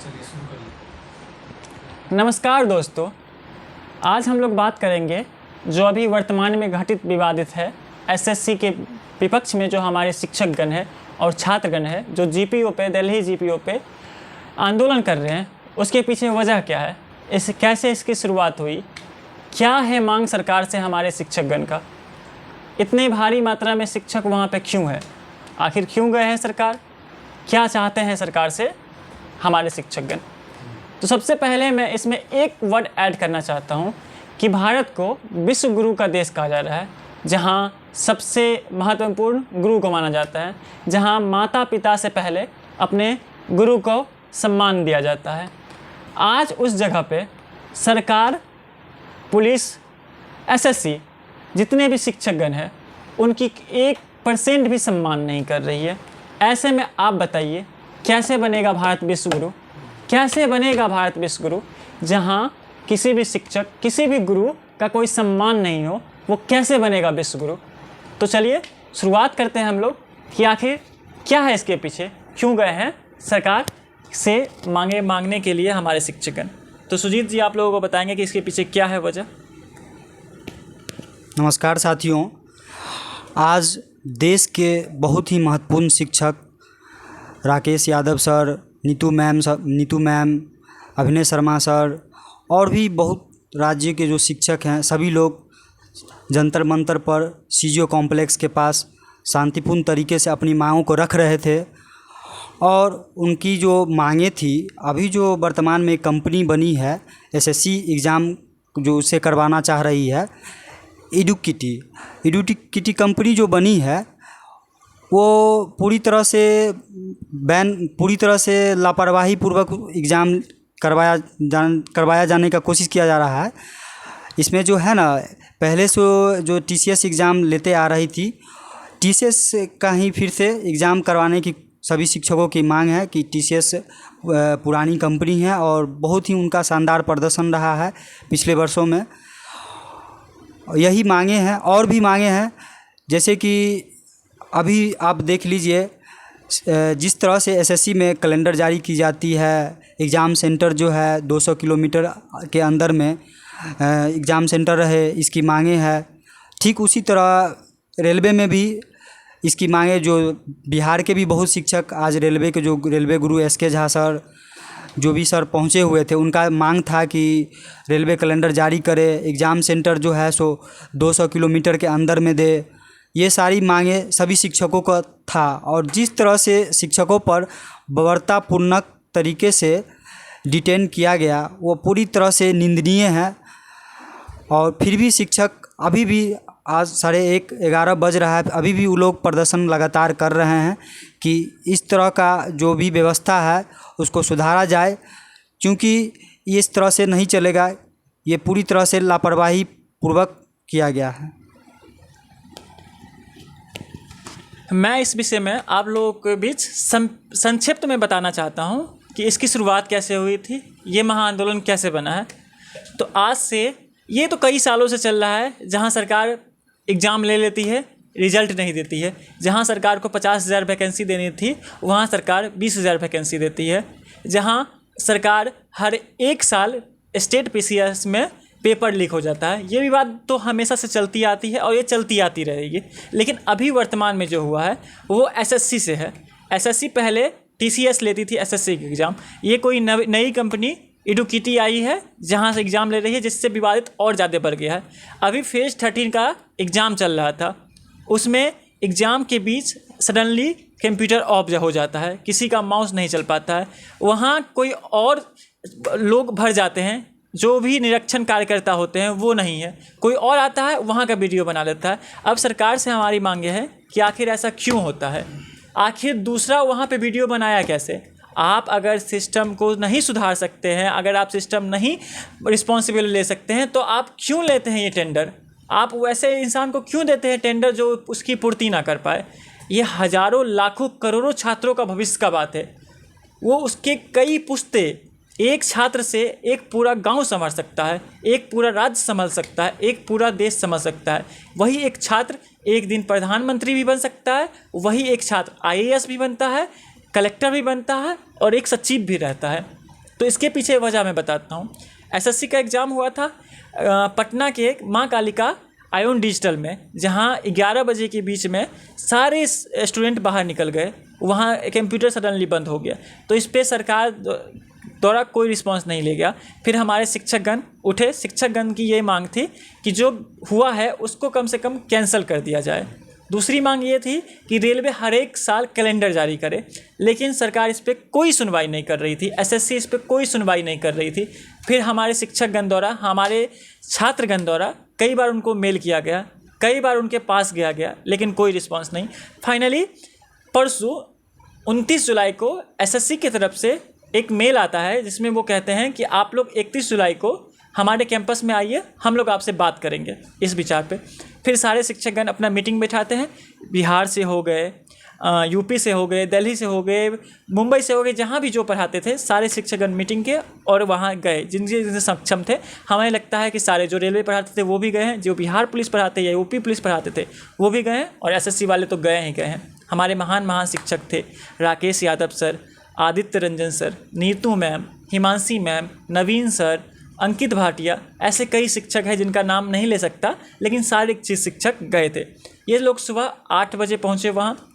चलिए शुरू करिए। नमस्कार दोस्तों, आज हम लोग बात करेंगे जो अभी वर्तमान में घटित विवादित है एसएससी के विपक्ष में जो हमारे शिक्षकगण है और छात्रगण है जो जीपीओ पे दिल्ली जीपीओ पे आंदोलन कर रहे हैं, उसके पीछे वजह क्या है, कैसे इसकी शुरुआत हुई, क्या है मांग सरकार से हमारे शिक्षकगण का, इतने भारी मात्रा में शिक्षक वहाँ पे क्यों है, आखिर क्यों गए हैं सरकार, क्या चाहते हैं सरकार से हमारे शिक्षकगण। तो सबसे पहले मैं इसमें एक वर्ड ऐड करना चाहता हूँ कि भारत को विश्व गुरु का देश कहा जा रहा है, जहाँ सबसे महत्वपूर्ण गुरु को माना जाता है, जहाँ माता पिता से पहले अपने गुरु को सम्मान दिया जाता है। आज उस जगह पे सरकार, पुलिस, एसएससी जितने भी शिक्षकगण हैं उनकी 1% भी सम्मान नहीं कर रही है। ऐसे में आप बताइए कैसे बनेगा भारत विश्व गुरु, कैसे बनेगा भारत विश्व गुरु जहाँ किसी भी शिक्षक, किसी भी गुरु का कोई सम्मान नहीं हो, वो कैसे बनेगा विश्व गुरु। तो चलिए शुरुआत करते हैं हम लोग कि आखिर क्या है इसके पीछे, क्यों गए हैं सरकार से मांगने के लिए हमारे शिक्षकगण। तो सुजीत जी आप लोगों को बताएंगे कि इसके पीछे क्या है वजह। नमस्कार साथियों, आज देश के बहुत ही महत्वपूर्ण शिक्षक राकेश यादव सर, नीतू मैम, अभिनय शर्मा सर और भी बहुत राज्य के जो शिक्षक हैं, सभी लोग जंतर मंतर पर सीजीओ कॉम्प्लेक्स के पास शांतिपूर्ण तरीके से अपनी मांगों को रख रहे थे। और उनकी जो मांगें थी, अभी जो वर्तमान में कंपनी बनी है एसएससी एग्ज़ाम जो उसे करवाना चाह रही है, एडुकिटी कंपनी जो बनी है वो पूरी तरह से लापरवाही पूर्वक एग्ज़ाम करवाया जाने का कोशिश किया जा रहा है। इसमें जो है ना, पहले से जो टीसीएस एग्ज़ाम लेते आ रही थी, टीसीएस का ही फिर से एग्ज़ाम करवाने की सभी शिक्षकों की मांग है कि टीसीएस पुरानी कंपनी है और बहुत ही उनका शानदार प्रदर्शन रहा है पिछले वर्षों में। यही मांगे हैं और भी मांगे हैं, जैसे कि अभी आप देख लीजिए जिस तरह से एसएससी में कैलेंडर जारी की जाती है, एग्ज़ाम सेंटर जो है 200 किलोमीटर के अंदर में एग्ज़ाम सेंटर रहे, इसकी मांगे हैं। ठीक उसी तरह रेलवे में भी इसकी मांगे, जो बिहार के भी बहुत शिक्षक आज रेलवे के जो रेलवे गुरु एसके झा सर जो भी सर पहुँचे हुए थे, उनका मांग था कि रेलवे कैलेंडर जारी करे, एग्ज़ाम सेंटर जो है सो 200 किलोमीटर के अंदर में दे। ये सारी मांगे सभी शिक्षकों का था और जिस तरह से शिक्षकों पर बर्बरतापूर्ण तरीके से डिटेन किया गया वो पूरी तरह से निंदनीय है। और फिर भी शिक्षक अभी भी आज 11:30 बज रहा है, अभी भी वो लोग प्रदर्शन लगातार कर रहे हैं कि इस तरह का जो भी व्यवस्था है उसको सुधारा जाए, क्योंकि इस तरह से नहीं चलेगा, ये पूरी तरह से लापरवाही पूर्वक किया गया है। मैं इस विषय में आप लोगों के बीच संक्षिप्त में बताना चाहता हूँ कि इसकी शुरुआत कैसे हुई थी, ये महाआंदोलन कैसे बना है। तो आज से ये तो कई सालों से चल रहा है, जहाँ सरकार एग्ज़ाम ले लेती है, रिजल्ट नहीं देती है। जहाँ सरकार को 50,000 वैकेंसी देनी थी, वहाँ सरकार 20,000 वैकेंसी देती है। जहाँ सरकार हर एक साल स्टेट पीसीएस में पेपर लीक हो जाता है। ये विवाद तो हमेशा से चलती आती है और ये चलती आती रहेगी। लेकिन अभी वर्तमान में जो हुआ है वो एसएससी से है। एसएससी पहले टीसीएस लेती थी एसएससी की एग्ज़ाम, ये कोई नई कंपनी एडुकिटी आई है जहाँ से एग्ज़ाम ले रही है, जिससे विवादित और ज़्यादा बढ़ गया है। अभी फेज़ 13 का एग्ज़ाम चल रहा था, उसमें एग्ज़ाम के बीच सडनली कंप्यूटर ऑफ हो जाता है, किसी का माउस नहीं चल पाता है, वहाँ कोई और लोग भर जाते हैं, जो भी निरीक्षण कार्यकर्ता होते हैं वो नहीं है, कोई और आता है वहाँ का वीडियो बना लेता है। अब सरकार से हमारी मांगे है कि आखिर ऐसा क्यों होता है, आखिर दूसरा वहाँ पे वीडियो बनाया कैसे। आप अगर सिस्टम को नहीं सुधार सकते हैं, अगर आप सिस्टम नहीं रिस्पॉन्सिबल ले सकते हैं, तो आप क्यों लेते हैं ये टेंडर। आप वैसे इंसान को क्यों देते हैं टेंडर जो उसकी पूर्ति ना कर पाए। ये हज़ारों लाखों करोड़ों छात्रों का भविष्य का बात है, वो उसके कई पुश्ते, एक छात्र से एक पूरा गांव संभल सकता है, एक पूरा राज्य संभल सकता है, एक पूरा देश संभल सकता है। वही एक छात्र एक दिन प्रधानमंत्री भी बन सकता है, वही एक छात्र आईएएस भी बनता है, कलेक्टर भी बनता है और एक सचिव भी रहता है। तो इसके पीछे वजह मैं बताता हूँ। एसएससी का एग्ज़ाम हुआ था पटना के माँ कालिका आयोन डिजिटल में, जहाँ 11 बजे के बीच में सारे स्टूडेंट बाहर निकल गए, वहाँ कंप्यूटर सडनली बंद हो गया। तो इस पे सरकार द्वारा कोई रिस्पांस नहीं ले गया। फिर हमारे शिक्षकगण उठे, शिक्षकगण की ये मांग थी कि जो हुआ है उसको कम से कम कैंसिल कर दिया जाए। दूसरी मांग ये थी कि रेलवे हर एक साल कैलेंडर जारी करे, लेकिन सरकार इस पर कोई सुनवाई नहीं कर रही थी, एसएससी इस पर कोई सुनवाई नहीं कर रही थी। फिर हमारे शिक्षकगण द्वारा, हमारे छात्रगण द्वारा कई बार उनको मेल किया गया, कई बार उनके पास गया, लेकिन कोई रिस्पांस नहीं। फाइनली परसों 29 जुलाई को एसएससी की तरफ से एक मेल आता है जिसमें वो कहते हैं कि आप लोग 31 जुलाई को हमारे कैंपस में आइए, हम लोग आपसे बात करेंगे इस विचार पे। फिर सारे शिक्षकगण अपना मीटिंग बैठाते हैं, बिहार से हो गए, यूपी से हो गए, दिल्ली से हो गए, मुंबई से हो गए, जहाँ भी जो पढ़ाते थे सारे शिक्षकगण मीटिंग के और वहाँ गए जिनसे सक्षम थे। हमें लगता है कि सारे जो रेलवे पढ़ाते थे वो भी गए हैं, जो बिहार पुलिस पढ़ाते या यूपी पुलिस पढ़ाते थे वो भी गए हैं, और एसएससी वाले तो गए ही गए हैं। हमारे महान शिक्षक थे Rakesh Yadav sir, Aditya Ranjan sir, Neetu ma'am, Himanshi ma'am, Naveen sir, Ankit Bhatia, ऐसे कई शिक्षक हैं जिनका नाम नहीं ले सकता, लेकिन सारे शिक्षक गए थे। ये लोग सुबह 8 बजे पहुँचे वहाँ।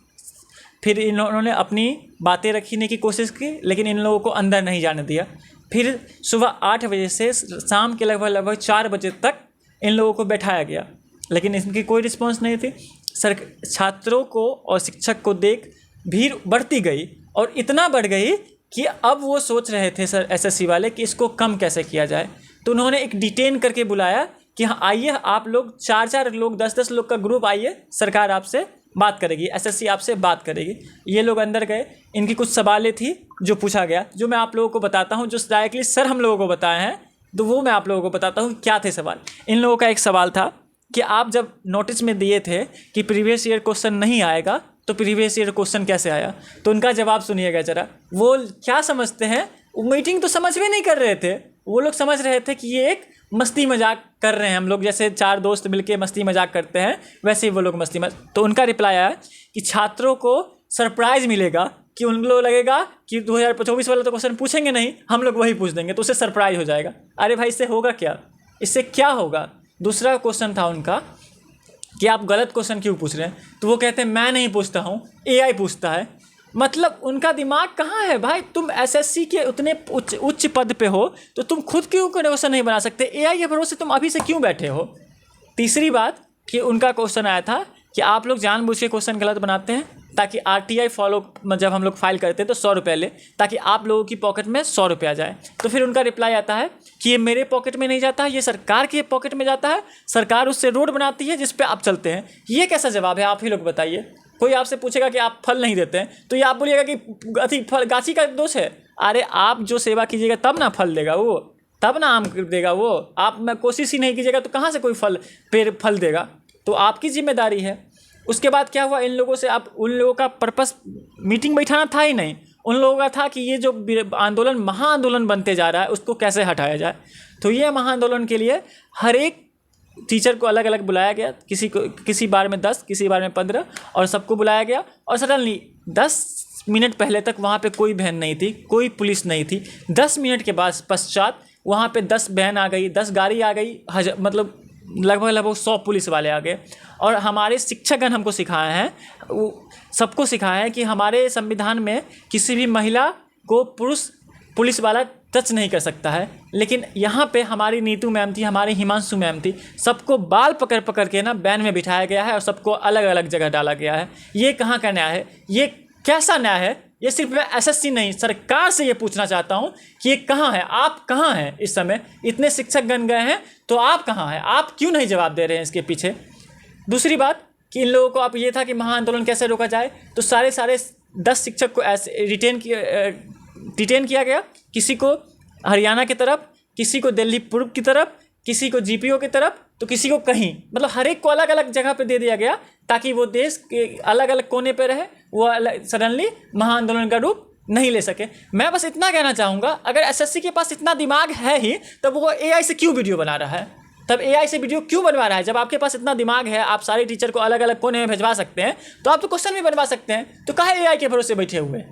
फिर इन्होंने अपनी बातें रखने की कोशिश की, लेकिन इन लोगों को अंदर नहीं जाने दिया। फिर सुबह 8 बजे से शाम के लगभग 4 बजे तक इन लोगों को बैठाया गया, लेकिन इनकी कोई रिस्पांस नहीं थी। छात्रों को और शिक्षक को देख भीड़ बढ़ती गई, और इतना बढ़ गई कि अब वो सोच रहे थे सर एसएससी वाले कि इसको कम कैसे किया जाए। तो उन्होंने एक डिटेन करके बुलाया कि हाँ आइए आप लोग 4-4 लोग 10-10 लोग का ग्रुप आइए, सरकार आपसे बात करेगी, एसएससी आपसे बात करेगी। ये लोग अंदर गए, इनकी कुछ सवालें थी जो पूछा गया, जो मैं आप लोगों को बताता हूँ, जो डायरेक्टली सर हम लोगों को बताए हैं, तो वो मैं आप लोगों को बताता हूँ क्या थे सवाल। इन लोगों का एक सवाल था कि आप जब नोटिस में दिए थे कि प्रीवियस ईयर क्वेश्चन नहीं आएगा, तो प्रीवियस ईयर क्वेश्चन कैसे आया? तो उनका जवाब सुनिएगा ज़रा। वो क्या समझते हैं, वो मीटिंग तो समझ में नहीं कर रहे थे, वो लोग समझ रहे थे कि ये एक मस्ती मजाक कर रहे हैं, हम लोग जैसे 4 दोस्त मिलके मस्ती मजाक करते हैं वैसे ही वो लोग मस्ती मजाक। तो उनका रिप्लाई आया कि छात्रों को सरप्राइज़ मिलेगा, कि उन लोग लगेगा कि 2024 वाला तो क्वेश्चन पूछेंगे नहीं, हम लोग वही पूछ देंगे, तो उससे सरप्राइज हो जाएगा। अरे भाई इससे होगा क्या, इससे क्या होगा? दूसरा क्वेश्चन था उनका कि आप गलत क्वेश्चन क्यों पूछ रहे हैं? तो वो कहते हैं मैं नहीं पूछता हूँ, एआई पूछता है। मतलब उनका दिमाग कहाँ है भाई? तुम एसएससी के उतने उच्च पद पे हो तो तुम खुद क्यों क्वेश्चन नहीं बना सकते? एआई के भरोसे तुम अभी से क्यों बैठे हो? तीसरी बात कि उनका क्वेश्चन आया था कि आप लोग जानबूझ के क्वेश्चन गलत बनाते हैं ताकि आरटीआई फॉलो जब हम लोग फाइल करते हैं तो 100 रुपये ले, ताकि आप लोगों की पॉकेट में 100 रुपया जाए। तो फिर उनका रिप्लाई आता है कि ये मेरे पॉकेट में नहीं जाता है, ये सरकार के पॉकेट में जाता है, सरकार उससे रोड बनाती है जिस पे आप चलते हैं। ये कैसा जवाब है, आप ही लोग बताइए। कोई आपसे पूछेगा कि आप फल नहीं देते हैं तो ये आप बोलिएगा कि अति फल गाछी का दोष है। अरे आप जो सेवा कीजिएगा तब ना फल देगा वो, तब ना आम देगा वो। आप में कोशिश ही नहीं कीजिएगा तो कहाँ से कोई पेड़ फल देगा? तो आपकी जिम्मेदारी है। उसके बाद क्या हुआ, इन लोगों से आप उन लोगों का पर्पस मीटिंग बैठाना था ही नहीं, उन लोगों का था कि ये जो आंदोलन महाआंदोलन बनते जा रहा है उसको कैसे हटाया जाए। तो ये महाआंदोलन के लिए हर एक टीचर को अलग अलग बुलाया गया, किसी बार में 10, किसी बार में 15, और सबको बुलाया गया। और सडनली 10 मिनट पहले तक वहाँ पे कोई बहन नहीं थी, कोई पुलिस नहीं थी। 10 मिनट के बाद पश्चात वहाँ पे 10 बहन आ गई, 10 गाड़ी आ गई, मतलब लगभग 100 पुलिस वाले आ गए। और हमारे शिक्षकगण हमको सिखाए हैं, सबको सिखाया है कि हमारे संविधान में किसी भी महिला को पुलिस वाला टच नहीं कर सकता है। लेकिन यहाँ पे हमारी नीतू मैम थी, हमारी हिमांशु मैम थी, सबको बाल पकड़ पकड़ के ना बैन में बिठाया गया है और सबको अलग अलग जगह डाला गया है। ये कहाँ का न्याय है? ये कैसा न्याय है? ये सिर्फ मैं एसएससी नहीं, सरकार से ये पूछना चाहता हूँ कि ये कहाँ है? आप कहाँ हैं इस समय? इतने शिक्षकगण गए हैं तो आप कहाँ हैं? आप क्यों नहीं जवाब दे रहे हैं इसके पीछे? दूसरी बात कि इन लोगों को आप ये था कि महाआंदोलन कैसे रोका जाए, तो सारे 10 शिक्षक को ऐसे डिटेन किया गया। किसी को हरियाणा की तरफ, किसी को दिल्ली पूर्व की तरफ, किसी को जीपीओ की तरफ, तो किसी को कहीं, मतलब हर एक को अलग अलग जगह पे दे दिया गया ताकि वो देश के अलग अलग कोने पे रहे, वो सडनली महाआंदोलन का रूप नहीं ले सके। मैं बस इतना कहना चाहूँगा, अगर एसएससी के पास इतना दिमाग है ही तब वो एआई से क्यों वीडियो बना रहा है? तब एआई से वीडियो क्यों बनवा रहा है? जब आपके पास इतना दिमाग है, आप सारे टीचर को अलग अलग कोने में भिजवा सकते हैं, तो आप तो क्वेश्चन भी बनवा सकते हैं। तो काहे एआई के भरोसे बैठे हुए?